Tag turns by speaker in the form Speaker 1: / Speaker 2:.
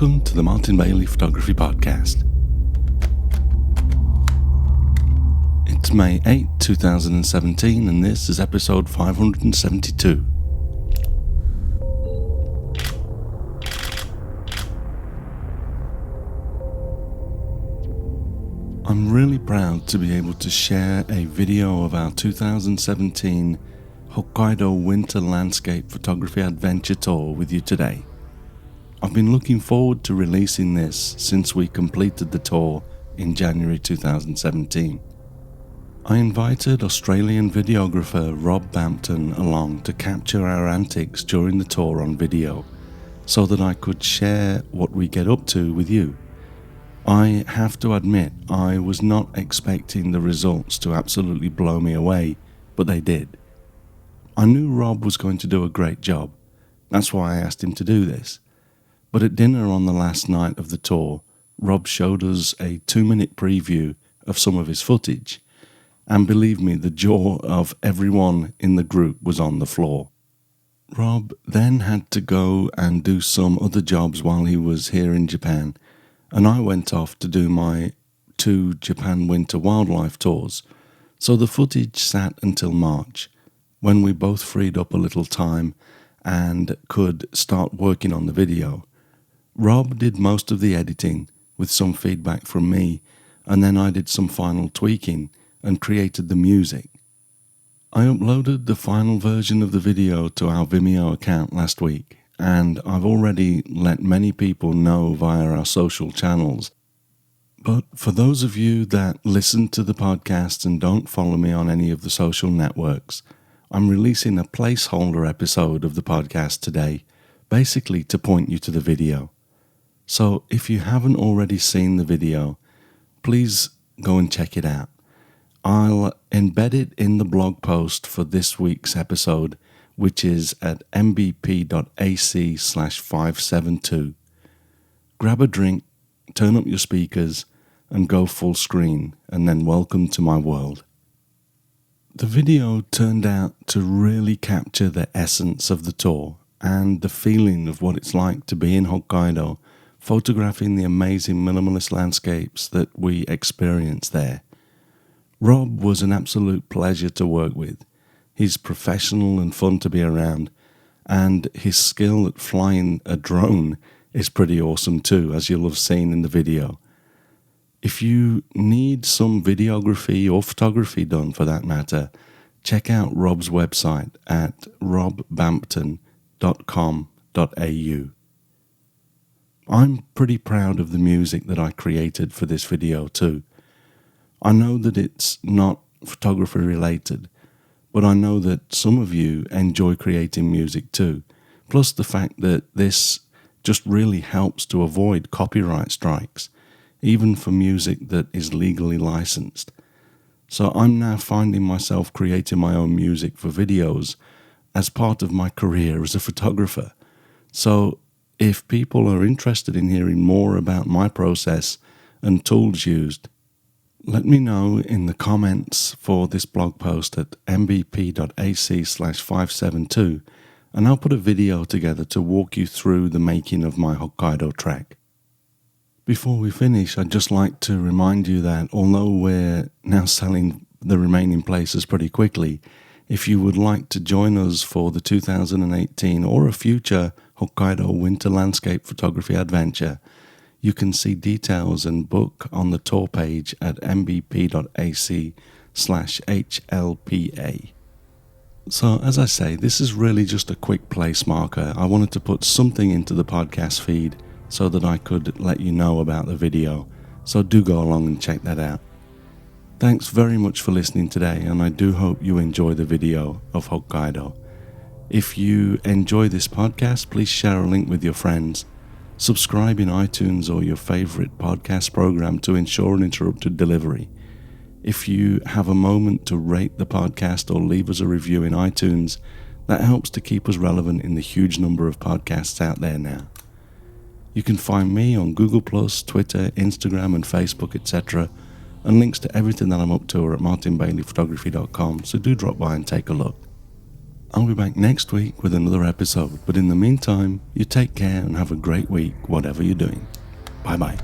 Speaker 1: Welcome to the Martin Bailey Photography Podcast. It's May 8, 2017, and this is episode 572. I'm really proud to be able to share a video of our 2017 Hokkaido Winter Landscape Photography Adventure Tour with you today. I've been looking forward to releasing this since we completed the tour in January 2017. I invited Australian videographer Rob Bampton along to capture our antics during the tour on video so that I could share what we get up to with you. I have to admit, I was not expecting the results to absolutely blow me away, but they did. I knew Rob was going to do a great job. That's why I asked him to do this. But at dinner on the last night of the tour, Rob showed us a 2-minute preview of some of his footage. And believe me, the jaw of everyone in the group was on the floor. Rob then had to go and do some other jobs while he was here in Japan, and I went off to do my 2 Japan winter wildlife tours, so the footage sat until March, when we both freed up a little time and could start working on the video. Rob did most of the editing with some feedback from me, and then I did some final tweaking and created the music. I uploaded the final version of the video to our Vimeo account last week, and I've already let many people know via our social channels. But for those of you that listen to the podcast and don't follow me on any of the social networks, I'm releasing a placeholder episode of the podcast today, basically to point you to the video. So if you haven't already seen the video, please go and check it out. I'll embed it in the blog post for this week's episode, which is at mbp.ac/572. Grab a drink, turn up your speakers, and go full screen, and then welcome to my world. The video turned out to really capture the essence of the tour and the feeling of what it's like to be in Hokkaido, photographing the amazing minimalist landscapes that we experienced there. Rob was an absolute pleasure to work with. He's professional and fun to be around, and his skill at flying a drone is pretty awesome too, as you'll have seen in the video. If you need some videography or photography done for that matter, check out Rob's website at robbampton.com.au. I'm pretty proud of the music that I created for this video too. I know that it's not photography related, but I know that some of you enjoy creating music too, plus the fact that this just really helps to avoid copyright strikes, even for music that is legally licensed. So I'm now finding myself creating my own music for videos as part of my career as a photographer. So if people are interested in hearing more about my process and tools used, let me know in the comments for this blog post at mbp.ac/572, and I'll put a video together to walk you through the making of my Hokkaido trek. Before we finish, I'd just like to remind you that although we're now selling the remaining places pretty quickly, if you would like to join us for the 2018 or a future Hokkaido Winter Landscape Photography Adventure, you can see details and book on the tour page at mbp.ac/HLPA. So as I say, this is really just a quick place marker. I wanted to put something into the podcast feed so that I could let you know about the video. So do go along and check that out. Thanks very much for listening today, and I do hope you enjoy the video of Hokkaido. If you enjoy this podcast, please share a link with your friends. Subscribe in iTunes or your favorite podcast program to ensure uninterrupted delivery. If you have a moment to rate the podcast or leave us a review in iTunes, that helps to keep us relevant in the huge number of podcasts out there now. You can find me on Google+, Twitter, Instagram and Facebook, etc. And links to everything that I'm up to are at martinbaileyphotography.com, so do drop by and take a look. I'll be back next week with another episode, but in the meantime, you take care and have a great week, whatever you're doing. Bye bye.